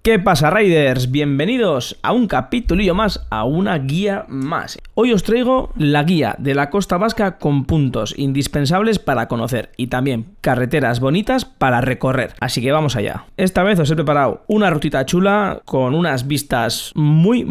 ¿Qué pasa, Riders? Bienvenidos a un capitulillo más, a una guía más. Hoy os traigo la guía de la Costa Vasca con puntos indispensables para conocer y también carreteras bonitas para recorrer. Así que vamos allá. Esta vez os he preparado una rutita chula con unas vistas muy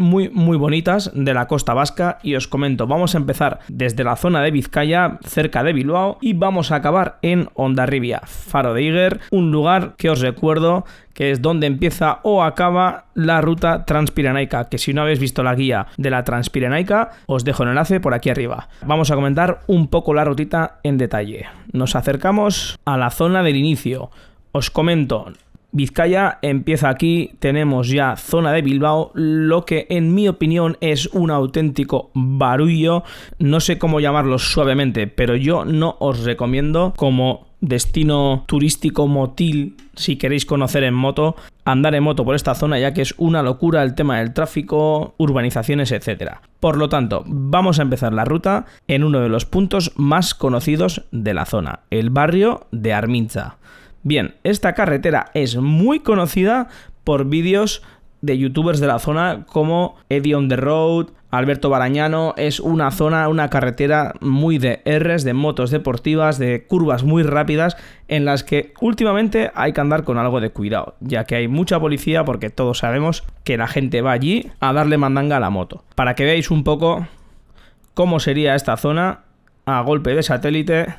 bonitas de la Costa Vasca y os comento, vamos a empezar desde la zona de Vizcaya, cerca de Bilbao, y vamos a acabar en Hondarribia, Faro de Iguer, un lugar que os recuerdo que es donde empieza o acaba la ruta Transpirenaica, que si no habéis visto la guía de la Transpirenaica, os dejo el enlace por aquí arriba. Vamos a comentar un poco la rutita en detalle. Nos acercamos a la zona del inicio. Os comento, Vizcaya empieza aquí, tenemos ya zona de Bilbao, lo que en mi opinión es un auténtico barullo, no sé cómo llamarlo suavemente, pero yo no os recomiendo como destino turístico motil, si queréis conocer en moto, andar en moto por esta zona, ya que es una locura el tema del tráfico, urbanizaciones, etcétera. Por lo tanto, vamos a empezar la ruta en uno de los puntos más conocidos de la zona, el barrio de Armintza. Bien, esta carretera es muy conocida por vídeos de youtubers de la zona como Eddie on the Road, Alberto Barañano. Es una zona, una carretera muy de Rs, de motos deportivas, de curvas muy rápidas, en las que últimamente hay que andar con algo de cuidado, ya que hay mucha policía, porque todos sabemos que la gente va allí a darle mandanga a la moto. Para que veáis un poco cómo sería esta zona a golpe de satélite,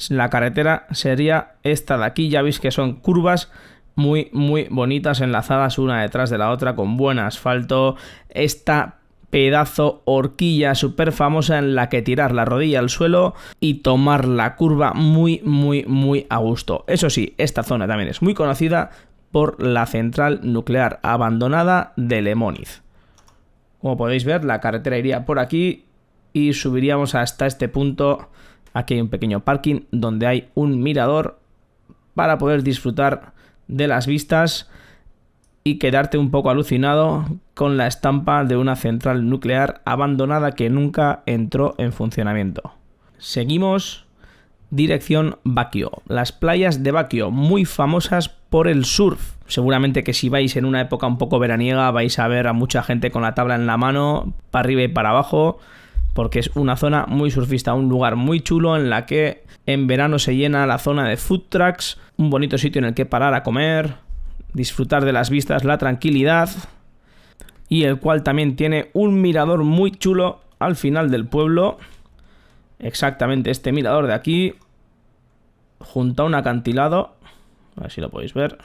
la carretera sería esta de aquí. Ya veis que son curvas muy bonitas, enlazadas una detrás de la otra, con buen asfalto. Esta pedazo horquilla súper famosa en la que tirar la rodilla al suelo y tomar la curva muy a gusto. Eso sí, esta zona también es muy conocida por la central nuclear abandonada de Lemóniz. Como podéis ver, la carretera iría por aquí y subiríamos hasta este punto. Aquí hay un pequeño parking donde hay un mirador para poder disfrutar de las vistas y quedarte un poco alucinado con la estampa de una central nuclear abandonada que nunca entró en funcionamiento. Seguimos dirección Baquio. Las playas de Baquio, muy famosas por el surf. Seguramente que si vais en una época un poco veraniega vais a ver a mucha gente con la tabla en la mano, para arriba y para abajo, porque es una zona muy surfista, un lugar muy chulo en la que en verano se llena la zona de food trucks, un bonito sitio en el que parar a comer, disfrutar de las vistas, la tranquilidad, y el cual también tiene un mirador muy chulo al final del pueblo, exactamente este mirador de aquí, junto a un acantilado, a ver si lo podéis ver.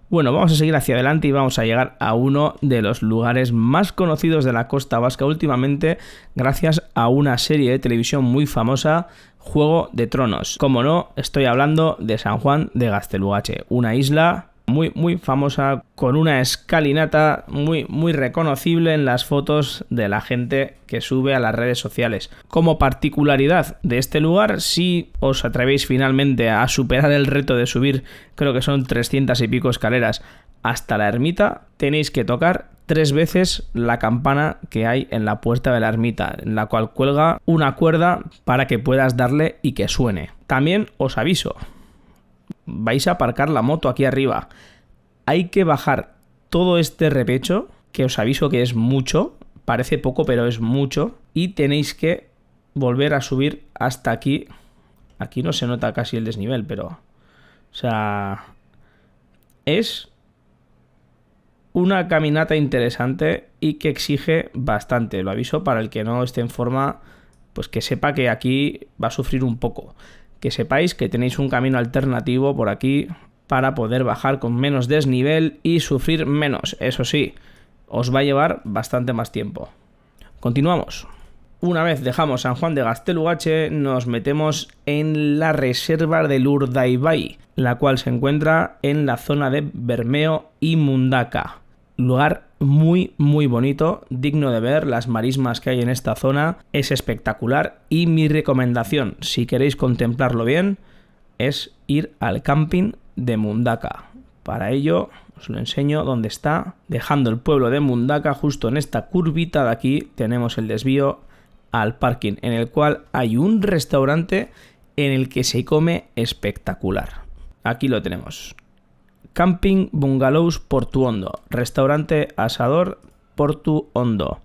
Bueno, vamos a seguir hacia adelante y vamos a llegar a uno de los lugares más conocidos de la Costa Vasca últimamente, gracias a una serie de televisión muy famosa, Juego de Tronos. Como no, estoy hablando de San Juan de Gaztelugatxe, una isla muy famosa, con una escalinata muy reconocible en las fotos de la gente que sube a las redes sociales. Como particularidad de este lugar, si os atrevéis finalmente a superar el reto de subir, creo que son 300 y pico escaleras hasta la ermita, tenéis que tocar 3 veces la campana que hay en la puerta de la ermita, en la cual cuelga una cuerda para que puedas darle y que suene. También os aviso, vais a aparcar la moto aquí arriba. Hay que bajar todo este repecho, que os aviso que es mucho, parece poco pero es mucho, y tenéis que volver a subir hasta aquí. Aquí no se nota casi el desnivel, pero, o sea, es una caminata interesante y que exige bastante. Lo aviso para el que no esté en forma, pues que sepa que aquí va a sufrir un poco. Que sepáis que tenéis un camino alternativo por aquí para poder bajar con menos desnivel y sufrir menos. Eso sí, os va a llevar bastante más tiempo. Continuamos. Una vez dejamos San Juan de Gaztelugatxe, nos metemos en la reserva del Urdaibai, la cual se encuentra en la zona de Bermeo y Mundaka. Lugar muy bonito, digno de ver. Las marismas que hay en esta zona es espectacular, y mi recomendación, si queréis contemplarlo bien, es ir al camping de Mundaka. Para ello os lo enseño dónde está. Dejando el pueblo de Mundaka, justo en esta curvita de aquí tenemos el desvío al parking, en el cual hay un restaurante en el que se come espectacular. Aquí lo tenemos. Camping Bungalows Portuondo. Restaurante Asador Portuondo.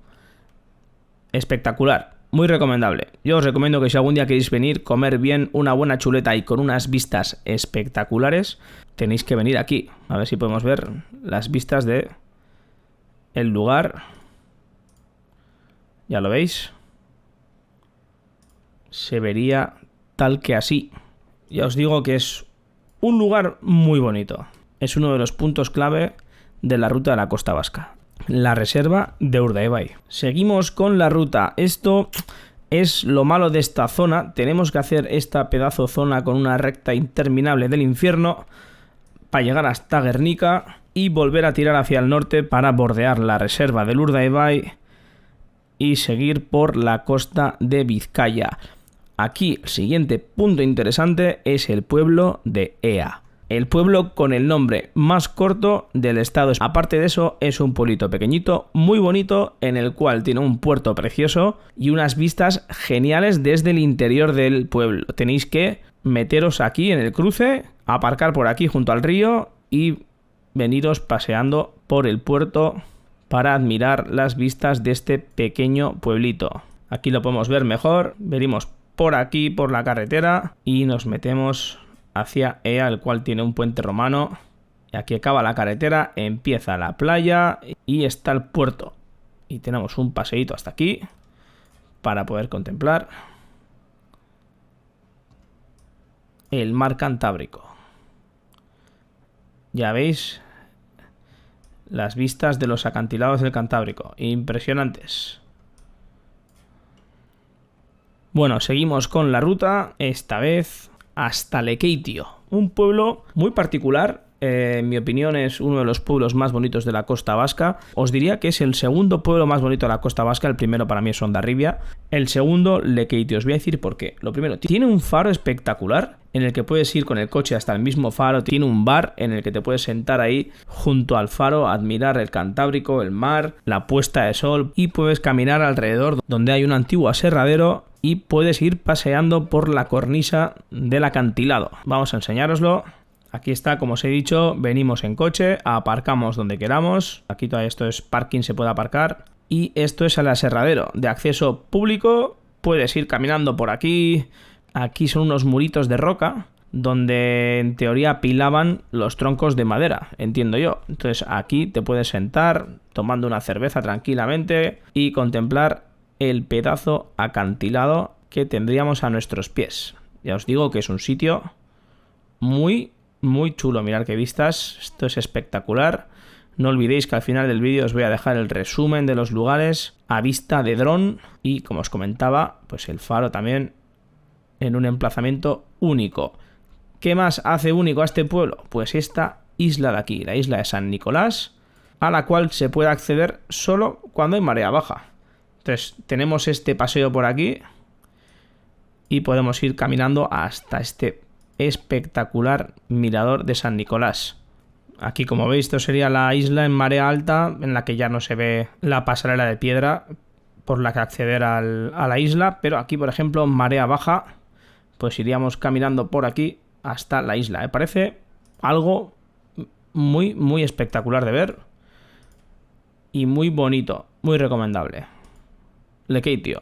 Espectacular. Muy recomendable. Yo os recomiendo que si algún día queréis venir, comer bien, una buena chuleta y con unas vistas espectaculares, tenéis que venir aquí. A ver si podemos ver las vistas de el lugar. Ya lo veis. Se vería tal que así. Ya os digo que es un lugar muy bonito. Es uno de los puntos clave de la ruta de la Costa Vasca. La reserva de Urdaibai. Seguimos con la ruta. Esto es lo malo de esta zona. Tenemos que hacer esta pedazo zona con una recta interminable del infierno para llegar hasta Guernica y volver a tirar hacia el norte para bordear la reserva del Urdaibai y seguir por la costa de Vizcaya. Aquí el siguiente punto interesante es el pueblo de Ea. El pueblo con el nombre más corto del estado. Aparte de eso, es un pueblito pequeñito, muy bonito, en el cual tiene un puerto precioso y unas vistas geniales desde el interior del pueblo. Tenéis que meteros aquí en el cruce, aparcar por aquí junto al río y veniros paseando por el puerto para admirar las vistas de este pequeño pueblito. Aquí lo podemos ver mejor. Venimos por aquí, por la carretera, y nos metemos hacia Ea, el cual tiene un puente romano. Y aquí acaba la carretera, empieza la playa y está el puerto. Y tenemos un paseíto hasta aquí para poder contemplar el mar Cantábrico. Ya veis las vistas de los acantilados del Cantábrico, impresionantes. Bueno, seguimos con la ruta, esta vez hasta Lekeitio, un pueblo muy particular. En mi opinión es uno de los pueblos más bonitos de la Costa Vasca. Os diría que es el segundo pueblo más bonito de la Costa Vasca. El primero para mí es Hondarribia. El segundo, Lekeitio. Os voy a decir por qué. Lo primero, tiene un faro espectacular en el que puedes ir con el coche hasta el mismo faro. Tiene un bar en el que te puedes sentar ahí junto al faro, admirar el Cantábrico, el mar, la puesta de sol, y puedes caminar alrededor donde hay un antiguo aserradero y puedes ir paseando por la cornisa del acantilado. Vamos a enseñároslo. Aquí está, como os he dicho, venimos en coche, aparcamos donde queramos. Aquí todo esto es parking, se puede aparcar. Y esto es el aserradero de acceso público. Puedes ir caminando por aquí. Aquí son unos muritos de roca donde en teoría apilaban los troncos de madera, entiendo yo. Entonces aquí te puedes sentar tomando una cerveza tranquilamente y contemplar el pedazo acantilado que tendríamos a nuestros pies. Ya os digo que es un sitio muy chulo. Mirad qué vistas, esto es espectacular. No olvidéis que al final del vídeo os voy a dejar el resumen de los lugares a vista de dron y, como os comentaba, pues el faro también en un emplazamiento único. ¿Qué más hace único a este pueblo? Pues esta isla de aquí, la isla de San Nicolás, a la cual se puede acceder solo cuando hay marea baja. Entonces tenemos este paseo por aquí y podemos ir caminando hasta este espectacular mirador de San Nicolás. Aquí, como veis, esto sería la isla en marea alta, en la que ya no se ve la pasarela de piedra por la que acceder a la isla, pero aquí, por ejemplo, en marea baja, pues iríamos caminando por aquí hasta la isla. Me parece algo muy espectacular de ver y muy bonito, muy recomendable. Lekeitio.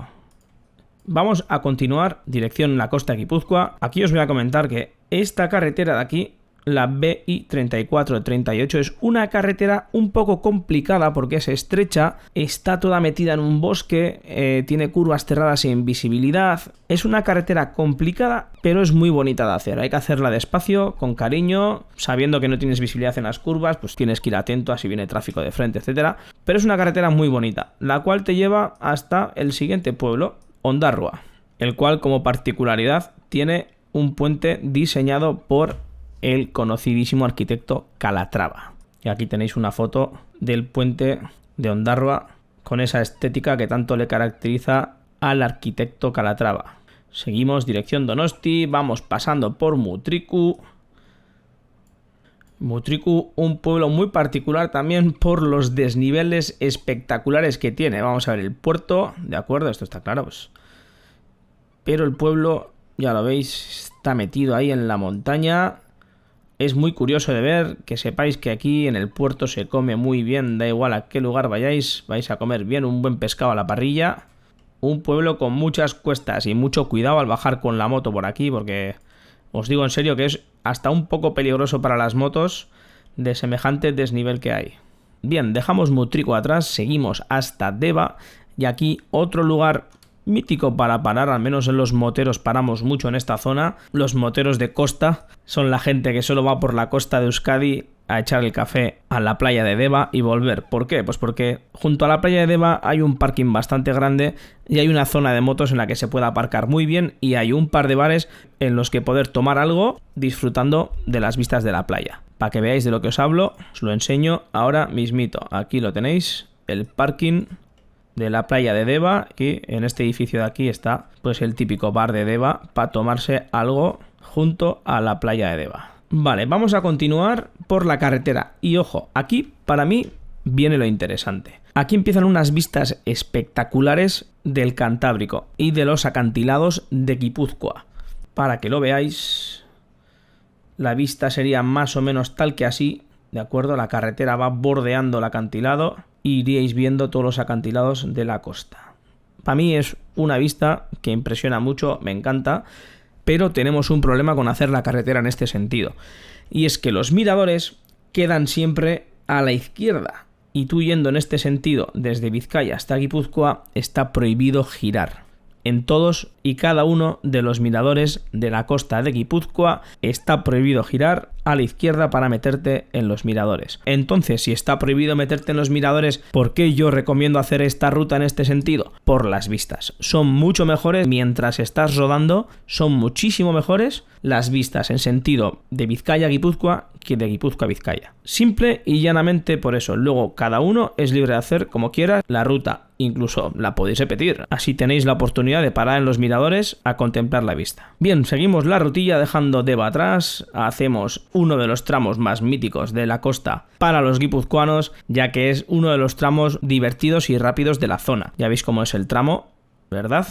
Vamos a continuar dirección la costa de Guipúzcoa. Aquí os voy a comentar que esta carretera de aquí, la BI 3438, es una carretera un poco complicada porque es estrecha, está toda metida en un bosque, tiene curvas cerradas sin visibilidad. Es una carretera complicada, pero es muy bonita de hacer. Hay que hacerla despacio, con cariño, sabiendo que no tienes visibilidad en las curvas, pues tienes que ir atento a si viene tráfico de frente, etcétera. Pero es una carretera muy bonita, la cual te lleva hasta el siguiente pueblo, Ondarrua, el cual como particularidad tiene un puente diseñado por el conocidísimo arquitecto Calatrava. Y aquí tenéis una foto del puente de Ondarrua con esa estética que tanto le caracteriza al arquitecto Calatrava. Seguimos dirección Donosti, vamos pasando por Mutriku. Mutriku, un pueblo muy particular también por los desniveles espectaculares que tiene. Vamos a ver el puerto, de acuerdo, esto está claro, pues. Pero el pueblo, ya lo veis, está metido ahí en la montaña, es muy curioso de ver, que sepáis que aquí en el puerto se come muy bien, da igual a qué lugar vayáis, vais a comer bien, un buen pescado a la parrilla. Un pueblo con muchas cuestas y mucho cuidado al bajar con la moto por aquí, porque os digo en serio que es hasta un poco peligroso para las motos de semejante desnivel que hay. Bien, dejamos Mutriku atrás, seguimos hasta Deva y aquí otro lugar mítico para parar, al menos en los moteros paramos mucho en esta zona. Los moteros de costa son la gente que solo va por la costa de Euskadi a echar el café a la playa de Deva y volver. ¿Por qué? Pues porque junto a la playa de Deva hay un parking bastante grande y hay una zona de motos en la que se puede aparcar muy bien y hay un par de bares en los que poder tomar algo disfrutando de las vistas de la playa. Para que veáis de lo que os hablo, os lo enseño ahora mismito. Aquí lo tenéis, el parking de la playa de Deva. Aquí en este edificio de aquí está pues el típico bar de Deva para tomarse algo junto a la playa de Deva. Vale, vamos a continuar por la carretera. Y ojo, aquí para mí viene lo interesante. Aquí empiezan unas vistas espectaculares del Cantábrico y de los acantilados de Guipúzcoa. Para que lo veáis, la vista sería más o menos tal que así, ¿de acuerdo? La carretera va bordeando el acantilado y iríais viendo todos los acantilados de la costa. Para mí es una vista que impresiona mucho, me encanta. Pero tenemos un problema con hacer la carretera en este sentido. Y es que los miradores quedan siempre a la izquierda. Y tú yendo en este sentido desde Vizcaya hasta Guipúzcoa está prohibido girar. En todos y cada uno de los miradores de la costa de Guipúzcoa está prohibido girar a la izquierda para meterte en los miradores. Entonces, si está prohibido meterte en los miradores, ¿por qué yo recomiendo hacer esta ruta en este sentido? Por las vistas. Son mucho mejores mientras estás rodando, son muchísimo mejores las vistas en sentido de Vizcaya a Guipúzcoa que de Guipúzcoa a Vizcaya. Simple y llanamente por eso. Luego, cada uno es libre de hacer como quiera la ruta. Incluso la podéis repetir. Así tenéis la oportunidad de parar en los miradores a contemplar la vista. Bien, seguimos la rutilla dejando Deva atrás. Hacemos uno de los tramos más míticos de la costa para los guipuzcoanos, ya que es uno de los tramos divertidos y rápidos de la zona. Ya veis cómo es el tramo, ¿verdad?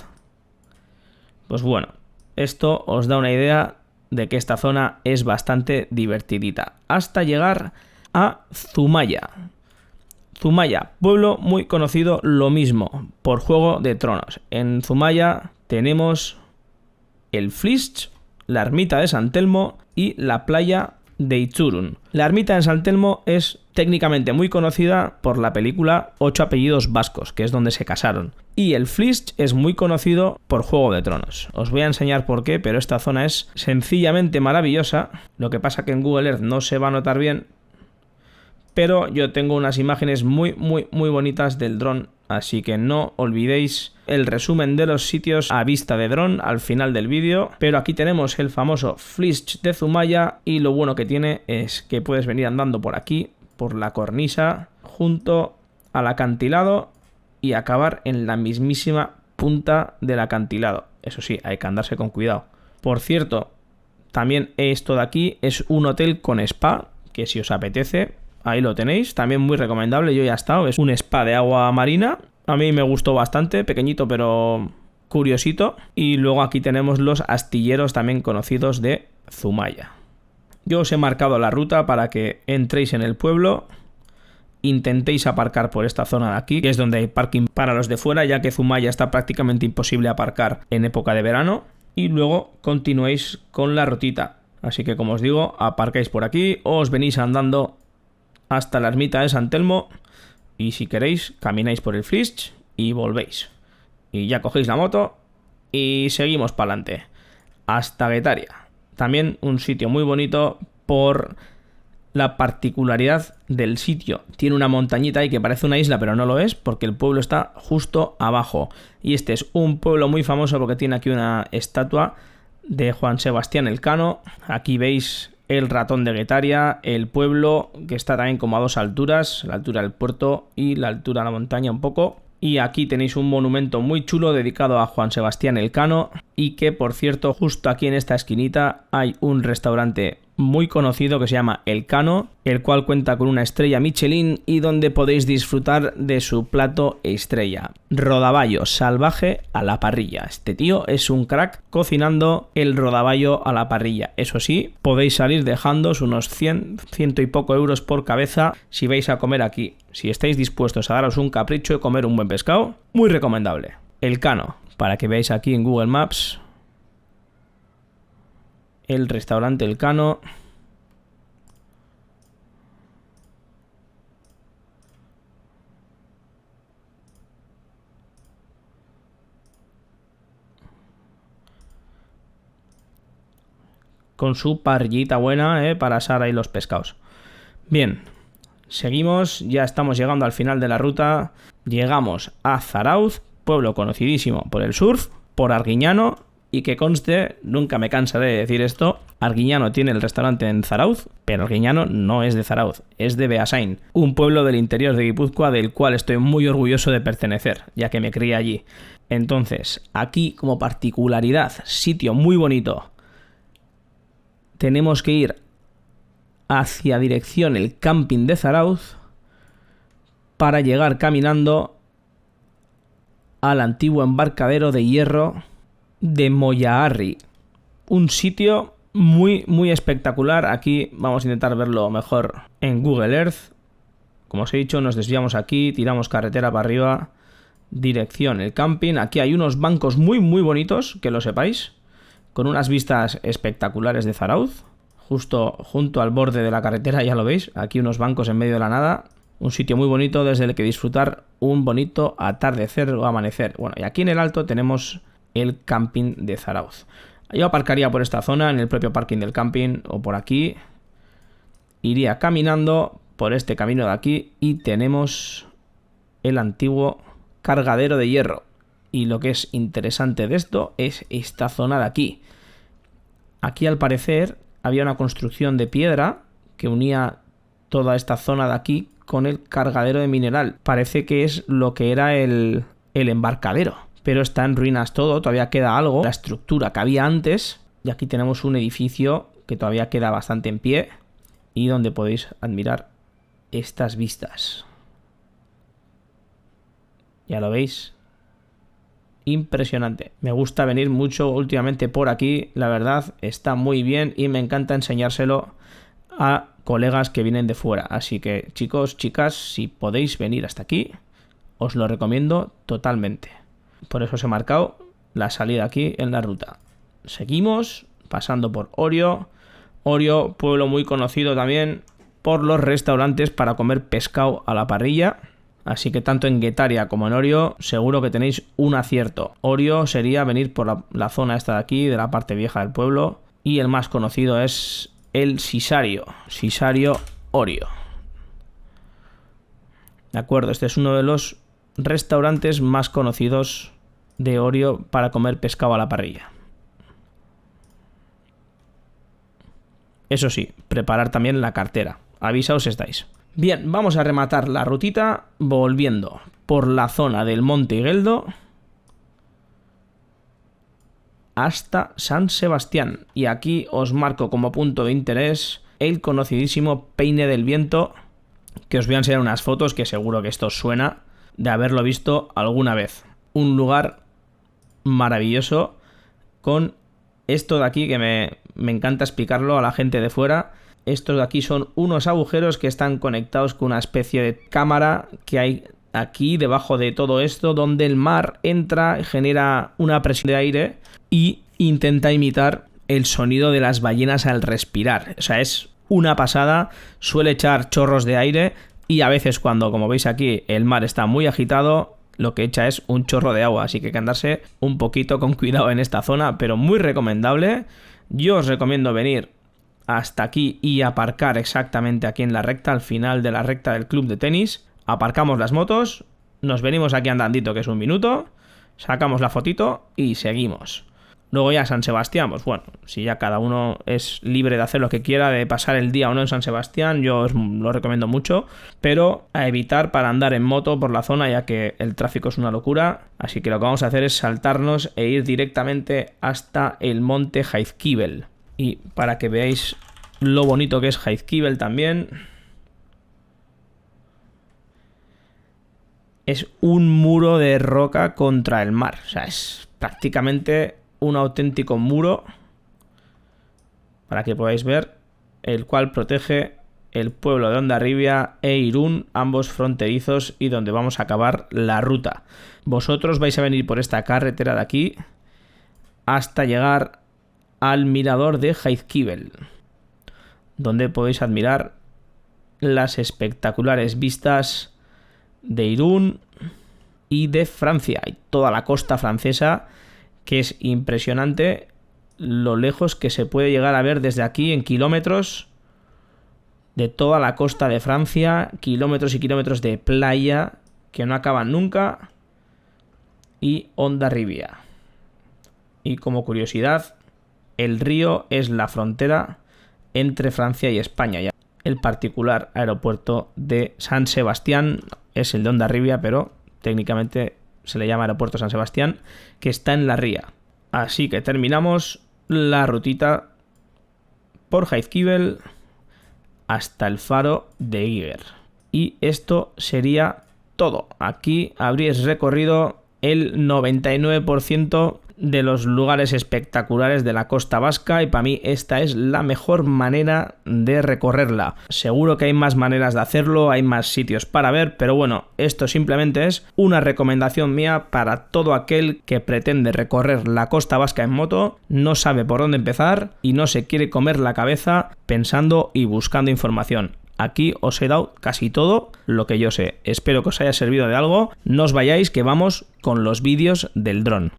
Pues bueno, esto os da una idea de que esta zona es bastante divertidita. Hasta llegar a Zumaya. Zumaya, pueblo muy conocido, lo mismo, por Juego de Tronos. En Zumaya tenemos el Flisch, la ermita de San Telmo y la playa de Itzurun. La ermita de San Telmo es técnicamente muy conocida por la película 8 apellidos vascos, que es donde se casaron. Y el Flisch es muy conocido por Juego de Tronos. Os voy a enseñar por qué, pero esta zona es sencillamente maravillosa. Lo que pasa que en Google Earth no se va a notar bien, pero yo tengo unas imágenes muy bonitas del dron, así que no olvidéis el resumen de los sitios a vista de dron al final del vídeo. Pero aquí tenemos el famoso Flisch de Zumaya y lo bueno que tiene es que puedes venir andando por aquí, por la cornisa, junto al acantilado y acabar en la mismísima punta del acantilado. Eso sí, hay que andarse con cuidado. Por cierto, también esto de aquí es un hotel con spa, que si os apetece, ahí lo tenéis, también muy recomendable, yo ya he estado, es un spa de agua marina, a mí me gustó bastante, pequeñito pero curiosito. Y luego aquí tenemos los astilleros también conocidos de Zumaya. Yo os he marcado la ruta para que entréis en el pueblo, intentéis aparcar por esta zona de aquí, que es donde hay parking para los de fuera, ya que Zumaya está prácticamente imposible aparcar en época de verano, y luego continuéis con la rutita. Así que como os digo, aparcáis por aquí o os venís andando hasta la ermita de San Telmo y si queréis camináis por el Flisch y volvéis. Y ya cogéis la moto y seguimos para adelante hasta Guetaria. También un sitio muy bonito por la particularidad del sitio. Tiene una montañita ahí que parece una isla pero no lo es porque el pueblo está justo abajo. Y este es un pueblo muy famoso porque tiene aquí una estatua de Juan Sebastián Elcano. Aquí veis el ratón de Guetaria, el pueblo que está también como a dos alturas, la altura del puerto y la altura de la montaña un poco. Y aquí tenéis un monumento muy chulo dedicado a Juan Sebastián Elcano y que, por cierto, justo aquí en esta esquinita hay un restaurante muy conocido que se llama Elcano, el cual cuenta con una estrella Michelin y donde podéis disfrutar de su plato estrella, rodaballo salvaje a la parrilla. Este tío es un crack cocinando el rodaballo a la parrilla. Eso sí, podéis salir dejándoos unos 100 y poco euros por cabeza si vais a comer aquí. Si estáis dispuestos a daros un capricho y comer un buen pescado, muy recomendable. Elcano, para que veáis aquí en Google Maps el restaurante Elcano. Con su parrillita buena, para asar ahí los pescados. Bien, seguimos, ya estamos llegando al final de la ruta. Llegamos a Zarauz, pueblo conocidísimo por el surf, por Arguiñano. Y que conste, nunca me cansaré de decir esto, Arguiñano tiene el restaurante en Zarauz, pero Arguiñano no es de Zarauz, es de Beasain, un pueblo del interior de Guipúzcoa del cual estoy muy orgulloso de pertenecer, ya que me crié allí. Entonces, aquí como particularidad, sitio muy bonito, tenemos que ir hacia dirección el camping de Zarauz para llegar caminando al antiguo embarcadero de hierro de Moyaarri, un sitio muy espectacular. Aquí vamos a intentar verlo mejor en Google Earth. Como os he dicho, nos desviamos aquí, tiramos carretera para arriba, dirección el camping. Aquí hay unos bancos muy bonitos, que lo sepáis, con unas vistas espectaculares de Zarauz, justo junto al borde de la carretera, ya lo veis, aquí unos bancos en medio de la nada. Un sitio muy bonito desde el que disfrutar un bonito atardecer o amanecer. Bueno, y aquí en el alto tenemos el camping de Zarauz. Yo aparcaría por esta zona, en el propio parking del camping, o por aquí. Iría caminando por este camino de aquí y tenemos el antiguo cargadero de hierro. Y lo que es interesante de esto es esta zona de aquí. Aquí al parecer había una construcción de piedra que unía toda esta zona de aquí con el cargadero de mineral. Parece que es lo que era el embarcadero, pero está en ruinas todo, todavía queda algo, la estructura que había antes. Y aquí tenemos un edificio que todavía queda bastante en pie y donde podéis admirar estas vistas. Ya lo veis, impresionante. Me gusta venir mucho últimamente por aquí, la verdad está muy bien y me encanta enseñárselo a colegas que vienen de fuera. Así que chicos, chicas, si podéis venir hasta aquí, os lo recomiendo totalmente. Por eso os he marcado la salida aquí en la ruta. Seguimos pasando por Orio. Orio, pueblo muy conocido también por los restaurantes para comer pescado a la parrilla. Así que tanto en Guetaria como en Orio seguro que tenéis un acierto. Orio sería venir por la zona esta de aquí, de la parte vieja del pueblo. Y el más conocido es el Sisario. Sisario Orio. De acuerdo, este es uno de los restaurantes más conocidos de Orio para comer pescado a la parrilla. Eso sí, preparar también la cartera. Avisaos si estáis. Bien, vamos a rematar la rutita volviendo por la zona del Monte Igueldo hasta San Sebastián. Y aquí os marco como punto de interés el conocidísimo Peine del Viento, que os voy a enseñar unas fotos que seguro que esto os suena de haberlo visto alguna vez. Un lugar maravilloso con esto de aquí que me encanta explicarlo a la gente de fuera. Estos de aquí son unos agujeros que están conectados con una especie de cámara que hay aquí debajo de todo esto, donde el mar entra, genera una presión de aire y intenta imitar el sonido de las ballenas al respirar. O sea, es una pasada, suele echar chorros de aire y a veces cuando, como veis aquí, el mar está muy agitado, lo que echa es un chorro de agua, así que hay que andarse un poquito con cuidado en esta zona, pero muy recomendable. Yo os recomiendo venir hasta aquí y aparcar exactamente aquí en la recta, al final de la recta del club de tenis. Aparcamos las motos, nos venimos aquí andandito, que es 1 minuto, sacamos la fotito y seguimos. Luego ya San Sebastián, pues bueno, si ya cada uno es libre de hacer lo que quiera, de pasar el día o no en San Sebastián, yo os lo recomiendo mucho, pero a evitar para andar en moto por la zona, ya que el tráfico es una locura. Así que lo que vamos a hacer es saltarnos e ir directamente hasta el monte Jaizkibel. Y para que veáis lo bonito que es Jaizkibel también. Es un muro de roca contra el mar. O sea, es prácticamente un auténtico muro, para que podáis ver, el cual protege el pueblo de Hondarribia e Irún, ambos fronterizos, y donde vamos a acabar la ruta. Vosotros vais a venir por esta carretera de aquí hasta llegar al mirador de Jaizkibel, donde podéis admirar las espectaculares vistas de Irún y de Francia y toda la costa francesa, que es impresionante lo lejos que se puede llegar a ver desde aquí en kilómetros de toda la costa de Francia, kilómetros y kilómetros de playa que no acaban nunca, y Hondarribia. Y como curiosidad, el río es la frontera entre Francia y España. El particular aeropuerto de San Sebastián es el de Hondarribia, pero técnicamente se le llama aeropuerto San Sebastián, que está en la ría. Así que terminamos la rutita por Jaizkibel hasta el faro de Iger. Y esto sería todo. Aquí habríais recorrido el 99% de los lugares espectaculares de la costa vasca, y para mí esta es la mejor manera de recorrerla. Seguro que hay más maneras de hacerlo, hay más sitios para ver, pero bueno, esto simplemente es una recomendación mía para todo aquel que pretende recorrer la costa vasca en moto, no sabe por dónde empezar y no se quiere comer la cabeza pensando y buscando información. Aquí os he dado casi todo lo que yo sé. Espero que os haya servido de algo. No os vayáis, que vamos con los vídeos del dron.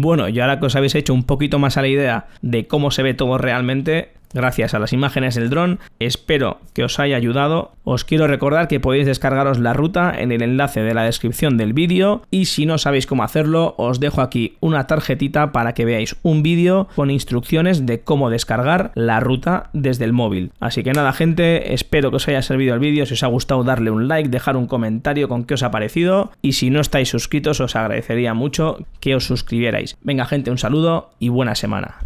Bueno, y ahora que os habéis hecho un poquito más a la idea de cómo se ve todo realmente, gracias a las imágenes del dron, espero que os haya ayudado. Os quiero recordar que podéis descargaros la ruta en el enlace de la descripción del vídeo, y si no sabéis cómo hacerlo, os dejo aquí una tarjetita para que veáis un vídeo con instrucciones de cómo descargar la ruta desde el móvil. Así que nada, gente, espero que os haya servido el vídeo. Si os ha gustado, darle un like, dejar un comentario con qué os ha parecido, y si no estáis suscritos os agradecería mucho que os suscribierais. Venga, gente, un saludo y buena semana.